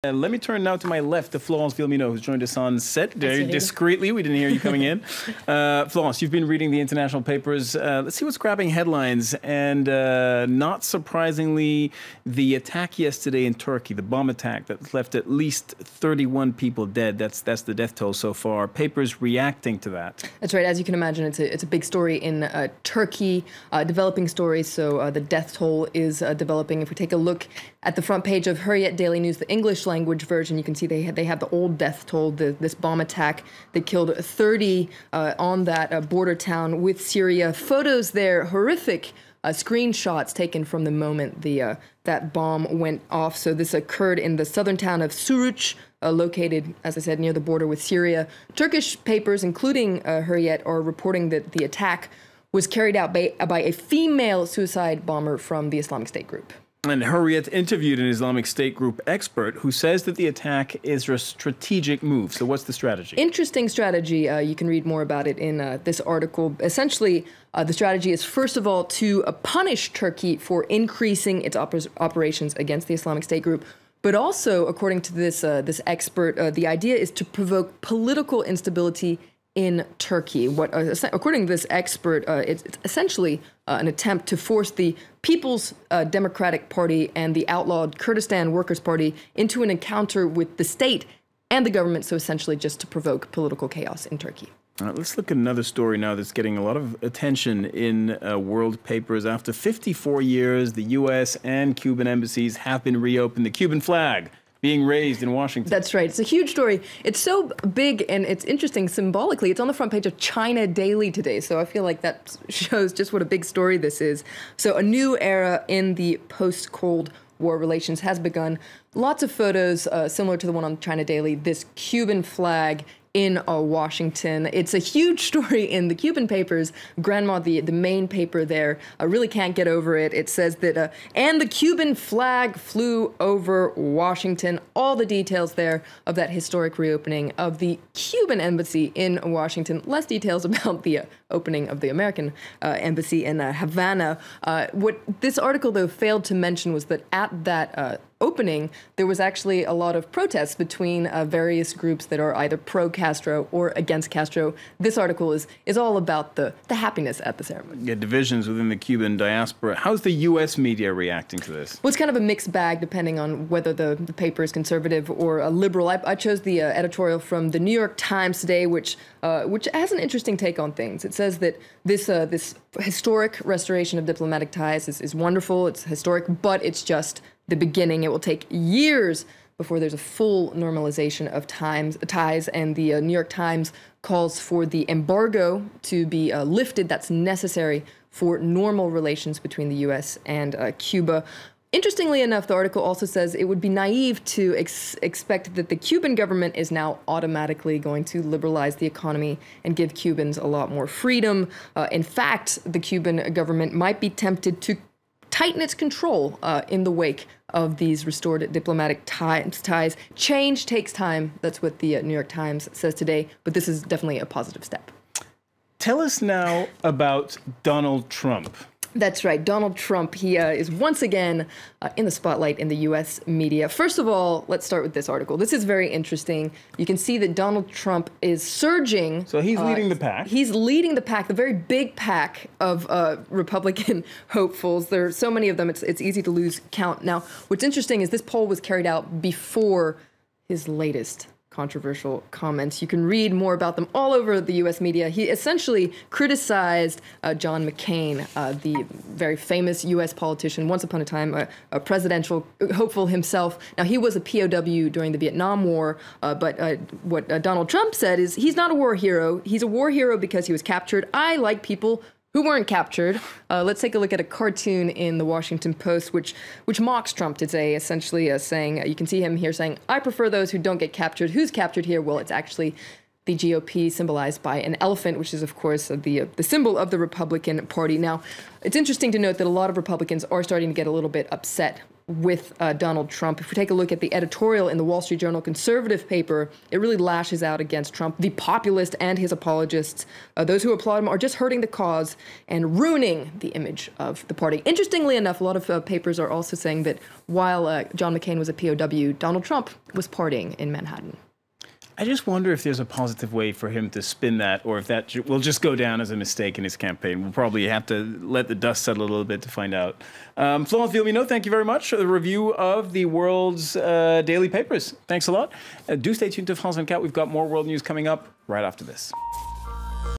Let me turn now to my left to Florence Villemino, who's joined us on set very discreetly. We didn't hear you coming in. Florence, you've been reading the international papers. Let's see what's grabbing headlines. And not surprisingly, the attack yesterday in Turkey, the bomb attack that left at least 31 people dead. That's the death toll so far. Papers reacting to that. That's right. As you can imagine, it's a big story in Turkey, developing stories. So the death toll is developing. If we take a look at the front page of Hurriyet Daily News, the English language version, you can see they have the old death toll, this bomb attack that killed 30 on that border town with Syria. Photos there, horrific screenshots taken from the moment that bomb went off. So this occurred in the southern town of Suruç, located, as I said, near the border with Syria. Turkish papers, including Hurriyet, are reporting that the attack was carried out by a female suicide bomber from the Islamic State group. And Hurriyet interviewed an Islamic State group expert who says that the attack is a strategic move. So what's the strategy? Interesting strategy. You can read more about it in this article. Essentially, the strategy is, first of all, to punish Turkey for increasing its operations against the Islamic State group. But also, according to this expert, the idea is to provoke political instability in Turkey. According to this expert, it's essentially an attempt to force the People's Democratic Party and the outlawed Kurdistan Workers' Party into an encounter with the state and the government, so essentially just to provoke political chaos in Turkey. Let's look at another story now that's getting a lot of attention in world papers. After 54 years, the US and Cuban embassies have been reopened. The Cuban flag being raised in Washington. That's right. It's a huge story. It's so big and it's interesting symbolically. It's on the front page of China Daily today. So I feel like that shows just what a big story this is. So a new era in the post-Cold War relations has begun. Lots of photos similar to the one on China Daily. This Cuban flag in Washington. It's a huge story in the Cuban papers. Grandma, the main paper there, really can't get over it. It says that, and the Cuban flag flew over Washington. All the details there of that historic reopening of the Cuban embassy in Washington. Less details about the opening of the American embassy in Havana. What this article, though, failed to mention was that at that opening, there was actually a lot of protests between various groups that are either pro-Castro or against Castro. This article is all about the happiness at the ceremony. Yeah, divisions within the Cuban diaspora. How's the U.S. media reacting to this? Well, it's kind of a mixed bag depending on whether the paper is conservative or liberal. I chose the editorial from the New York Times today, which has an interesting take on things. It says that this historic restoration of diplomatic ties is wonderful. It's historic, but it's just the beginning. It will take years before there's a full normalization of ties, and the New York Times calls for the embargo to be lifted that's necessary for normal relations between the U.S. and Cuba. Interestingly enough, the article also says it would be naive to expect that the Cuban government is now automatically going to liberalize the economy and give Cubans a lot more freedom. In fact, the Cuban government might be tempted to tighten its control in the wake of these restored diplomatic ties. Change takes time. That's what the New York Times says today, but this is definitely a positive step. Tell us now about Donald Trump. That's right. Donald Trump, he is once again in the spotlight in the U.S. media. First of all, let's start with this article. This is very interesting. You can see that Donald Trump is surging. So he's leading the pack. He's leading the pack, the very big pack of Republican hopefuls. There are so many of them, it's easy to lose count. Now, what's interesting is this poll was carried out before his latest controversial comments. You can read more about them all over the U.S. media. He essentially criticized John McCain, the very famous U.S. politician, once upon a time a presidential hopeful himself. Now, he was a POW during the Vietnam War, but what Donald Trump said is he's not a war hero. He's a war hero because he was captured. I like people who weren't captured. Let's take a look at a cartoon in the Washington Post, which mocks Trump today, essentially saying, you can see him here saying, I prefer those who don't get captured. Who's captured here? Well, it's actually the GOP, symbolized by an elephant, which is, of course, the symbol of the Republican Party. Now, it's interesting to note that a lot of Republicans are starting to get a little bit upset with Donald Trump. If we take a look at the editorial in the Wall Street Journal conservative paper, it really lashes out against Trump. The populist and his apologists, those who applaud him, are just hurting the cause and ruining the image of the party. Interestingly enough, a lot of papers are also saying that while John McCain was a POW, Donald Trump was partying in Manhattan. I just wonder if there's a positive way for him to spin that, or if that will just go down as a mistake in his campaign. We'll probably have to let the dust settle a little bit to find out. Florence Villeminot, thank you very much for the review of the world's daily papers. Thanks a lot. Do stay tuned to France 24. We've got more world news coming up right after this.